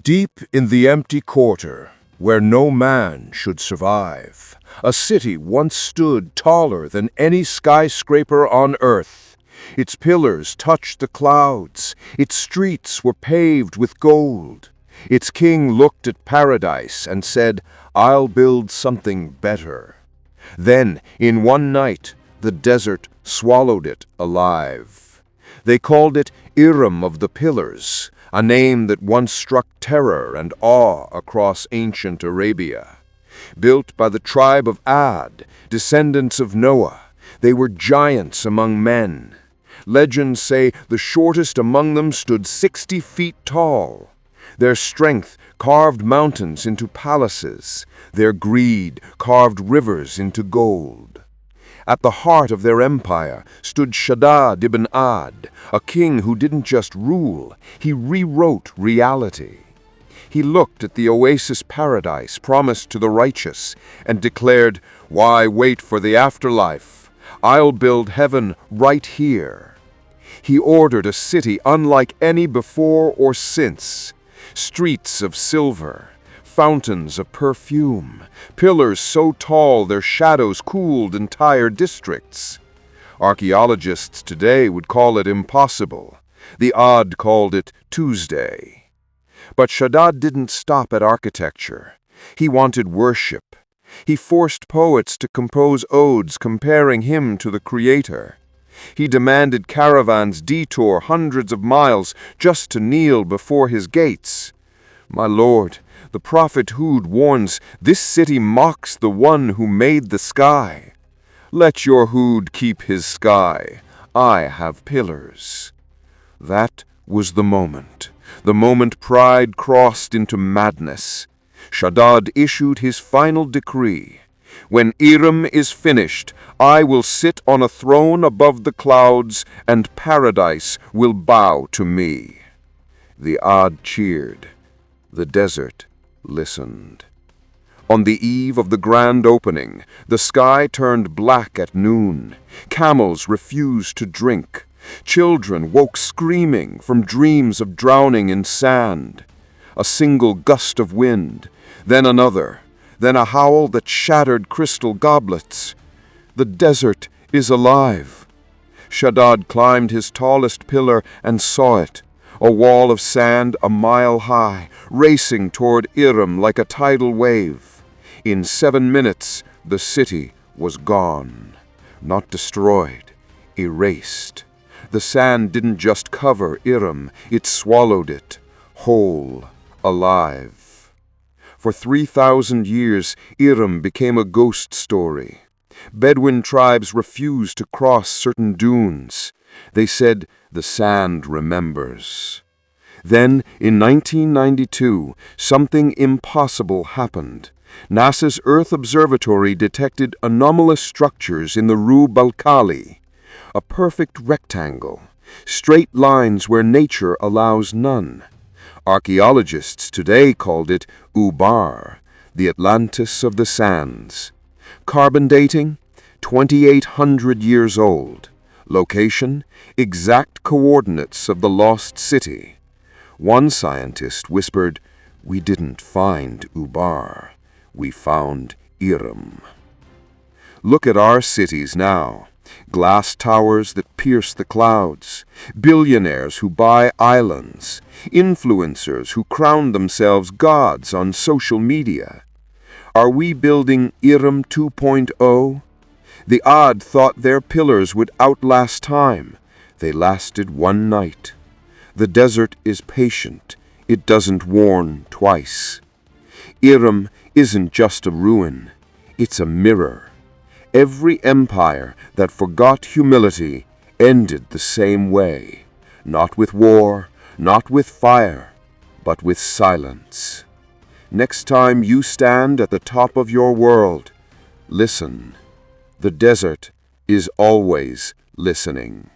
Deep in the empty quarter, where no man should survive, a city once stood taller than any skyscraper on earth. Its pillars touched the clouds, its streets were paved with gold. Its king looked at paradise and said, "I'll build something better." Then, in one night, the desert swallowed it alive. They called it Irem of the Pillars, a name that once struck terror and awe across ancient Arabia. Built by the tribe of Ad, descendants of Noah, they were giants among men. Legends say the shortest among them stood 60 feet tall. Their strength carved mountains into palaces, their greed carved rivers into gold. At the heart of their empire stood Shaddad ibn Ad, a king who didn't just rule, he rewrote reality. He looked at the oasis paradise promised to the righteous and declared, "Why wait for the afterlife? I'll build heaven right here." He ordered a city unlike any before or since. Streets of silver, fountains of perfume, pillars so tall their shadows cooled entire districts. Archaeologists today would call it impossible. The Odd called it Tuesday. But Shaddad didn't stop at architecture. He wanted worship. He forced poets to compose odes comparing him to the Creator. He demanded caravans detour hundreds of miles just to kneel before his gates. "My lord, the prophet Hud warns, this city mocks the one who made the sky. Let your Hud keep his sky. I have pillars." That was the moment pride crossed into madness. Shaddad issued his final decree. "When Irem is finished, I will sit on a throne above the clouds, and paradise will bow to me." The Ad cheered. The desert listened. On the eve of the grand opening, the sky turned black at noon. Camels refused to drink. Children woke screaming from dreams of drowning in sand. A single gust of wind, then another, then a howl that shattered crystal goblets. The desert is alive. Shaddad climbed his tallest pillar and saw it, a wall of sand a mile high, racing toward Irem like a tidal wave. In 7 minutes, the city was gone. Not destroyed, erased. The sand didn't just cover Irem, it swallowed it, whole, alive. For 3,000 years, Irem became a ghost story. Bedouin tribes refused to cross certain dunes. They said, "The sand remembers." Then, in 1992, something impossible happened. NASA's Earth Observatory detected anomalous structures in the Rub al-Khali, a perfect rectangle, straight lines where nature allows none. Archaeologists today called it Ubar, the Atlantis of the sands. Carbon dating, 2,800 years old. Location, exact coordinates of the lost city. One scientist whispered, "We didn't find Ubar, we found Irem." Look at our cities now. Glass towers that pierce the clouds, billionaires who buy islands, influencers who crown themselves gods on social media. Are we building Irem 2.0? The Odd thought their pillars would outlast time. They lasted one night. The desert is patient. It doesn't warn twice. Irem isn't just a ruin. It's a mirror. Every empire that forgot humility ended the same way. Not with war, not with fire, but with silence. Next time you stand at the top of your world, listen. The desert is always listening.